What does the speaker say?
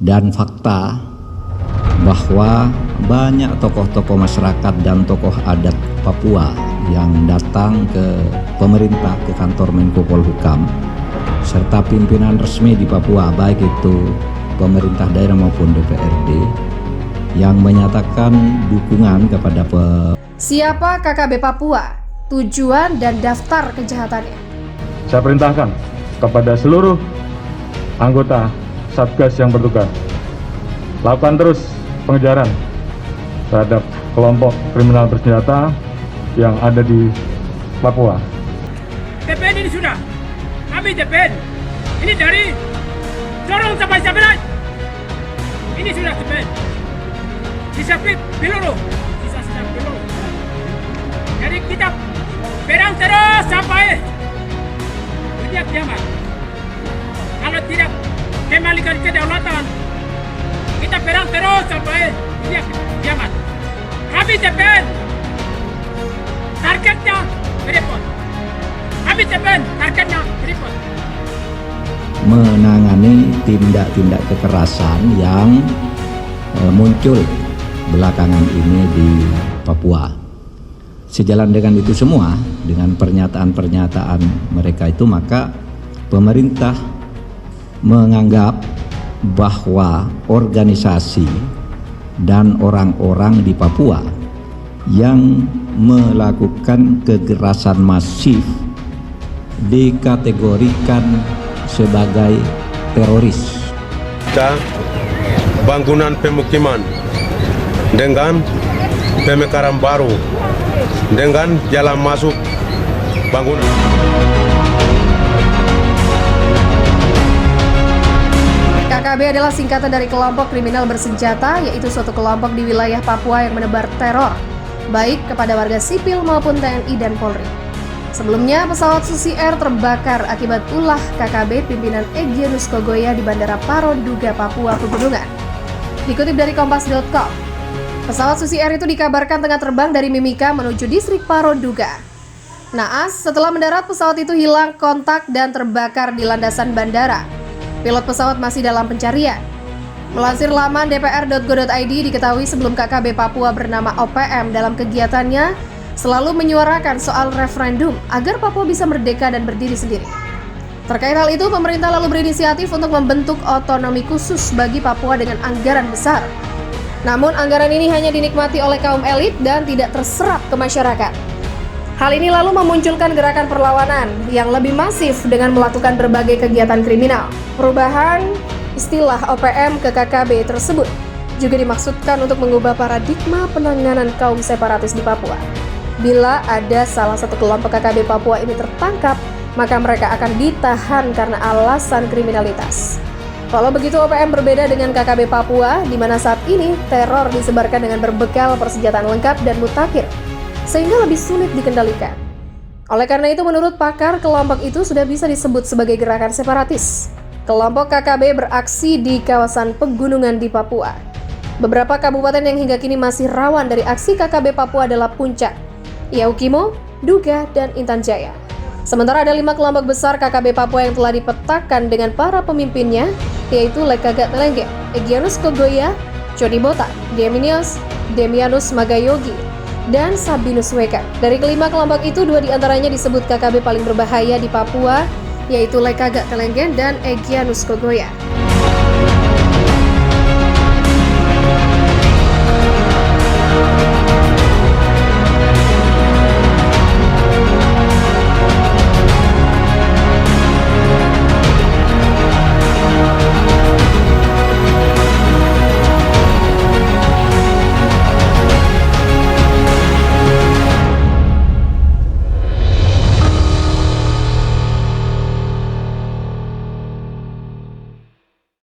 dan fakta bahwa banyak tokoh-tokoh masyarakat dan tokoh adat Papua yang datang ke pemerintah, ke kantor Menko Polhukam, serta pimpinan resmi di Papua, baik itu pemerintah daerah maupun DPRD, yang menyatakan dukungan kepada Siapa KKB Papua, tujuan dan daftar kejahatannya. Saya perintahkan kepada seluruh anggota Satgas yang bertugas, lakukan terus pengejaran terhadap kelompok kriminal bersenjata yang ada di Papua. TPN ini sudah, kami TPN, ini dari Sorong sampai Sabelan, ini sudah TPN, disapit Bilolo, sisa-sisa Bilolo. Jadi kita perang terus sampai dunia kiamat. Kalau tidak kembalikan kedaulatan, kita perang terus sampai dunia kiamat. Kami TPN, targetnya Freeport. Kami TPN, targetnya Freeport. menangani tindak-tindak kekerasan yang muncul belakangan ini di Papua. Sejalan dengan itu semua, dengan pernyataan-pernyataan mereka itu, maka pemerintah menganggap bahwa organisasi dan orang-orang di Papua yang melakukan kekerasan masif dikategorikan sebagai teroris. Bangunan pemukiman dengan pemekaran baru dengan jalan masuk bangunan. KKB adalah singkatan dari kelompok kriminal bersenjata, yaitu suatu kelompok di wilayah Papua yang menebar teror, baik kepada warga sipil maupun TNI dan Polri. Sebelumnya, pesawat Susi Air terbakar akibat ulah KKB pimpinan Egyanus Kogoya di Bandara Paro Duga, Papua Pegunungan. Dikutip dari Kompas.com, pesawat Susi Air itu dikabarkan tengah terbang dari Mimika menuju distrik Paro Duga. Naas, setelah mendarat pesawat itu hilang kontak dan terbakar di landasan bandara. Pilot pesawat masih dalam pencarian. Melansir laman dpr.go.id, diketahui sebelum KKB Papua bernama OPM dalam kegiatannya selalu menyuarakan soal referendum agar Papua bisa merdeka dan berdiri sendiri. Terkait hal itu, pemerintah lalu berinisiatif untuk membentuk otonomi khusus bagi Papua dengan anggaran besar. Namun anggaran ini hanya dinikmati oleh kaum elit dan tidak terserap ke masyarakat. Hal ini lalu memunculkan gerakan perlawanan yang lebih masif dengan melakukan berbagai kegiatan kriminal. Perubahan istilah OPM ke KKB tersebut juga dimaksudkan untuk mengubah paradigma penanganan kaum separatis di Papua. Bila ada salah satu kelompok KKB Papua ini tertangkap, maka mereka akan ditahan karena alasan kriminalitas. Kalau begitu, OPM berbeda dengan KKB Papua, di mana saat ini teror disebarkan dengan berbekal persenjataan lengkap dan mutakhir, sehingga lebih sulit dikendalikan. Oleh karena itu, menurut pakar, kelompok itu sudah bisa disebut sebagai gerakan separatis. Kelompok KKB beraksi di kawasan pegunungan di Papua. Beberapa kabupaten yang hingga kini masih rawan dari aksi KKB Papua adalah Puncak, Yaukimo, Duga, dan Intan Jaya. Sementara ada 5 kelompok besar KKB Papua yang telah dipetakan dengan para pemimpinnya, yaitu Lekagat Telengge, Egyanus Kogoya, Codi Botak, Demianus Magayogi, dan Sabinus Weka. Dari kelima kelompok itu, 2 diantaranya disebut KKB paling berbahaya di Papua, yaitu Lekagat Telengge dan Egyanus Kogoya.